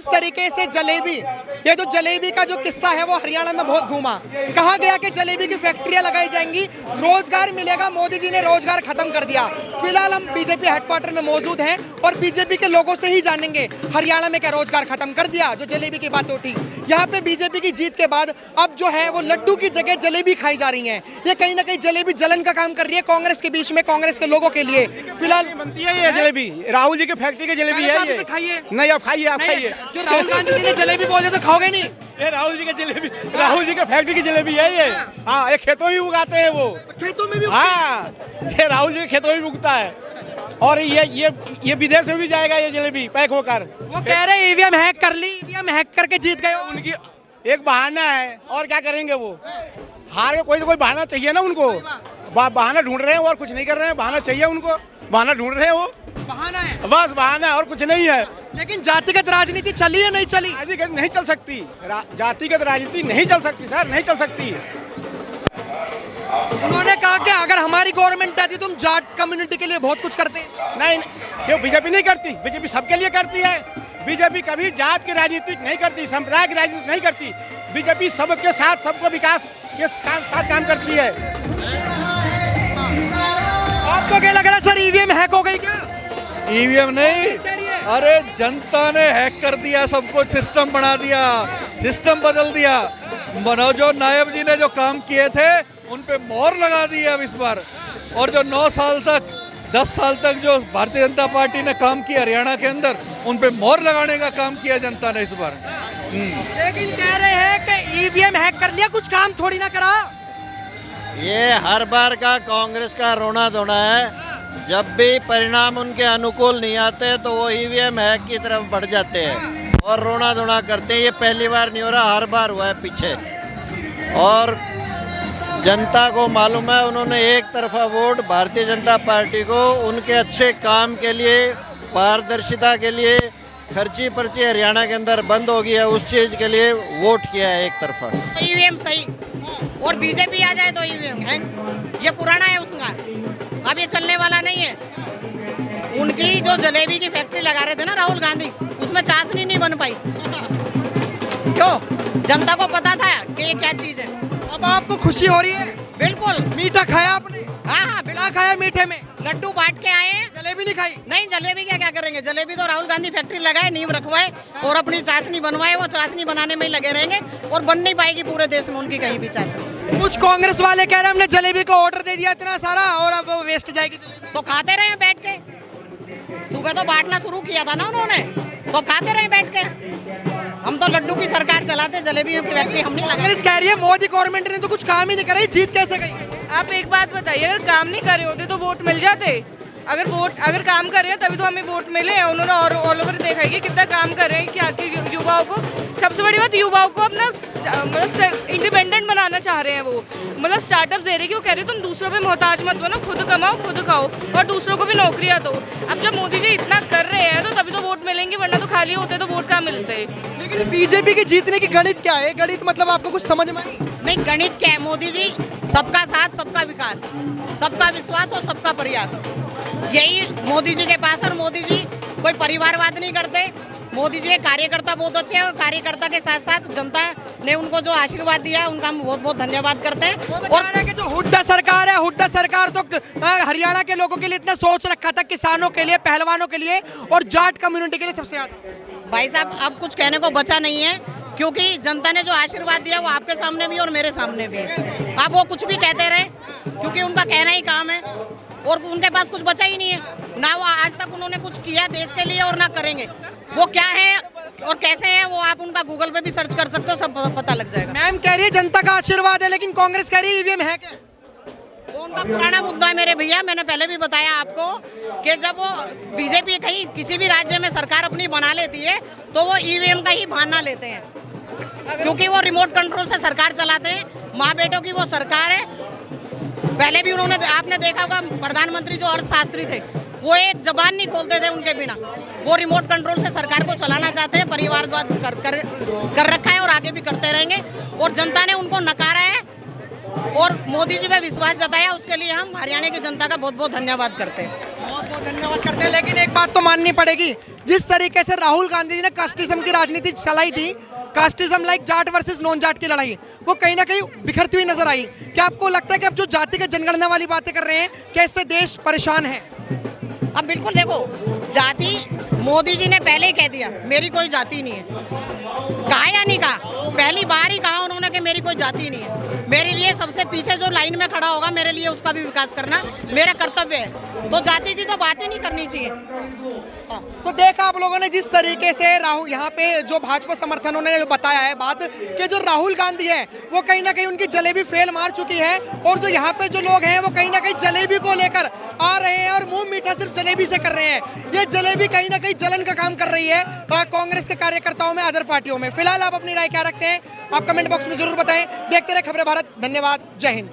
जिस तरीके से जलेबी, ये जो जलेबी का जो किस्सा है वो हरियाणा में बहुत घूमा। कहा गया कि जलेबी की फैक्ट्रियां लगाई जाएंगी, रोजगार मिलेगा। मोदी जी ने रोजगार खत्म कर दिया। फिलहाल हम बीजेपी हेडक्वार्टर में मौजूद हैं और बीजेपी के लोगों से ही जानेंगे हरियाणा में क्या रोजगार खत्म कर दिया। जो जलेबी की बात उठी, यहाँ पे बीजेपी की जीत के बाद अब जो है वो लड्डू की जगह जलेबी खाई जा रही है। ये कहीं ना कहीं जलेबी जलन का काम कर रही है कांग्रेस के बीच में, कांग्रेस के लोगों के लिए। फिलहाल बनती है ये जलेबी, राहुल जी की फैक्ट्री की जलेबी है ये। खाइए नहीं, आप खाइए, आप खाइए। जो राहुल गांधी जी ने जलेबी बोले तो खाओगे नहीं? ये राहुल जी की जलेबी, राहुल जी की फैक्ट्री की जलेबी है ये। हाँ, ये खेतों में उगाते हैं वो। खेतों में भी? हाँ, ये राहुल जी के खेतों में उगता है और ये विदेश में भी जाएगा ये जलेबी पैक होकर। वो कह रहे हैं ईवीएम हैक कर ली, ईवीएम हैक करके जीत गए। उनकी एक बहाना है और क्या करेंगे वो। हार के कोई तो कोई बहाना चाहिए ना उनको। बहाना ढूंढ रहे हैं और कुछ नहीं कर रहे हैं। बहाना चाहिए उनको, बहाना ढूंढ रहे हैं वो। बहाना है, बस बहाना है और कुछ नहीं है। लेकिन जातिगत राजनीति चली है नहीं चली? जातिगत नहीं चल सकती, जातिगत राजनीति नहीं चल सकती सर, नहीं चल सकती। उन्होंने कहा कि अगर हमारी गवर्नमेंट आती तो हम जाट कम्युनिटी के लिए बहुत कुछ करते हैं। नहीं, ये बीजेपी नहीं करती, बीजेपी सबके लिए करती है। बीजेपी कभी जात की राजनीति नहीं करती, संप्रदाय की राजनीति नहीं करती। बीजेपी सबके साथ, सबको विकास के साथ काम करती है। आपको क्या लग रहा है सर, ईवीएम हैक हो गई क्या? ईवीएम नहीं, अरे जनता ने हैक कर दिया सब कुछ, सिस्टम बना दिया, सिस्टम बदल दिया। मनोज नायब जी ने जो काम किए थे उन पे मोहर लगा दी है अब इस बार। और जो 9 साल तक 10 साल तक जो भारतीय जनता पार्टी ने काम किया हरियाणा के अंदर, उन पे मोहर लगाने का काम किया जनता ने इस बार। लेकिन कह रहे हैं कि ईवीएम हैक कर लिया, कुछ काम थोड़ी ना करा। ये हर बार का कांग्रेस का रोना धोना है। जब भी परिणाम उनके अनुकूल नहीं आते तो वो ईवीएम हैक की तरफ बढ़ जाते हैं और रोना धोना करते हैं। ये पहली बार नहीं हो रहा, हर बार हुआ है पीछे। और जनता को मालूम है, उन्होंने एक तरफा वोट भारतीय जनता पार्टी को उनके अच्छे काम के लिए, पारदर्शिता के लिए, खर्ची पर्ची हरियाणा के अंदर बंद हो गई है, उस चीज़ के लिए वोट किया है एक तरफा। ईवीएम सही और बीजेपी आ जाए तो ईवीएम है, ये पुराना है उसका, अब ये चलने वाला नहीं है। उनकी जो जलेबी की फैक्ट्री लगा रहे थे ना राहुल गांधी, उसमें चाशनी नहीं बन पाई। क्यों? जनता को पता था कि ये क्या चीज है। अब आपको खुशी हो रही है? बिल्कुल। मीठा खाया आपने? हाँ, बिना खाया मीठे में? लड्डू बांट के आए हैं। जलेबी नहीं खाई? नहीं, जलेबी क्या करेंगे। जलेबी तो राहुल गांधी फैक्ट्री लगाए, नींव रखवाए और अपनी चाशनी बनवाए। वो चाशनी बनाने में ही लगे रहेंगे और बन नहीं पाएगी पूरे देश में उनकी कहीं भी चाशनी। कुछ कांग्रेस वाले कह रहे हैं हमने जलेबी को ऑर्डर दे दिया इतना सारा और अब वो वेस्ट जाएगी जलेबी। तो खाते रहे बैठ के। सुबह तो बांटना शुरू किया था ना उन्होंने, तो खाते रहे बैठ के। हम तो लड्डू की सरकार चलाते, जलेबी की फैक्ट्री हम नहीं लगाते। कांग्रेस कह रही है मोदी गवर्नमेंट ने तो कुछ काम ही नहीं करा, जीत कैसे गई? आप एक बात बताइए, अगर काम नहीं कर रहे होते तो वोट मिल जाते? अगर काम कर रहे हैं तभी तो हमें वोट मिले। उन्होंने और ऑल ओवर देखा है कि कितना काम कर रहे हैं, क्या कि युवाओं को, सबसे बड़ी बात युवाओं को अपना मतलब इंडिपेंडेंट बनाना चाह रहे हैं। वो मतलब स्टार्टअप्स दे रहे हैं कि वो कह रहे हैं तुम दूसरों पे मोहताज मत बनो, खुद कमाओ खुद खाओ और दूसरों को भी नौकरियां दो। अब जब मोदी जी इतना कर रहे हैं तो तभी तो वोट मिलेंगे, वरना तो खाली होते तो वोट कहाँ मिलते। लेकिन बीजेपी की जीतने की गणित क्या है? गणित मतलब आपको कुछ समझ में आई? नहीं, गणित क्या है? मोदी जी सबका साथ, सबका विकास, सबका विश्वास और सबका प्रयास, यही मोदी जी के पास। और मोदी जी कोई परिवारवाद नहीं करते। मोदी जी के कार्यकर्ता बहुत अच्छे हैं और कार्यकर्ता के साथ साथ जनता ने उनको जो आशीर्वाद दिया है उनका हम बहुत बहुत धन्यवाद करते हैं। और जो हुड्डा सरकार है, हुड्डा सरकार तो हरियाणा के लोगों के लिए इतना सोच रखा था, किसानों के लिए, पहलवानों के लिए और जाट कम्युनिटी के लिए सबसे ज्यादा। भाई साहब, अब कुछ कहने को बचा नहीं है, क्योंकि जनता ने जो आशीर्वाद दिया वो आपके सामने भी और मेरे सामने भी। आप वो कुछ भी कहते रहे, क्योंकि उनका कहना ही काम है और उनके पास कुछ बचा ही नहीं है ना। वो आज तक उन्होंने कुछ किया देश के लिए और ना करेंगे। वो क्या है और कैसे हैं वो आप उनका गूगल पे भी सर्च कर सकते हो, सब पता लग जाएगा। मैम कह रही है जनता का आशीर्वाद है, लेकिन कांग्रेस कह रही है ईवीएम है क्या? वो उनका पुराना मुद्दा है मेरे भैया। मैंने पहले भी बताया आपको कि जब वो बीजेपी कहीं किसी भी राज्य में सरकार अपनी बना लेती है तो वो ईवीएम का ही बहाना लेते हैं, क्योंकि वो रिमोट कंट्रोल से सरकार चलाते हैं। माँ बेटों की वो सरकार है। पहले भी उन्होंने, आपने देखा होगा, प्रधानमंत्री जो अर्थशास्त्री थे वो एक जबान नहीं खोलते थे उनके बिना। वो रिमोट कंट्रोल से सरकार को चलाना चाहते हैं, परिवारवाद कर रखा है और आगे भी करते रहेंगे। और जनता ने उनको नकारा है और मोदी जी पे विश्वास जताया, उसके लिए हम हरियाणा की जनता का बहुत बहुत धन्यवाद करते हैं। बहुत बहुत धन्यवाद करते हैं। लेकिन एक बात तो माननी पड़ेगी, जिस तरीके से राहुल गांधी जी ने कास्टिज्म की राजनीति चलाई थी, casteism like Jat versus non Jat की लड़ाई, वो कहीं ना कहीं बिखरती हुई नजर आई। क्या आपको लगता है कि अब जो जाति के जनगणना वाली बातें कर रहे हैं, क्या इससे देश परेशान है? अब बिल्कुल देखो, जाति मोदी जी ने पहले ही कह दिया मेरी कोई जाति नहीं है। कहा या नहीं कहा? पहली बार ही कहा उन्होंने कि मेरी कोई जाति नहीं है। मेरे लिए सबसे पीछे जो लाइन में खड़ा होगा, मेरे लिए उसका भी विकास करना मेरा कर्तव्य है। तो जाति की तो बात ही नहीं करनी चाहिए। तो देखा आप लोगों ने जिस तरीके से राहुल यहाँ पे जो भाजपा समर्थनों ने जो बताया है बात कि जो राहुल गांधी है वो कहीं ना कहीं उनकी जलेबी फेल मार चुकी है, और जो यहाँ पे जो लोग हैं वो कहीं ना कहीं जलेबी को लेकर आ रहे हैं और मुंह मीठा सिर्फ जलेबी से कर रहे हैं। ये जलेबी कहीं ना कहीं जलन का काम कर रही है कांग्रेस के कार्यकर्ताओं में, अदर पार्टियों में। फिलहाल आप अपनी राय क्या रखते हैं आप कमेंट बॉक्स में जरूर बताएं। देखते रहे खबरें भारत। धन्यवाद। जय हिंद।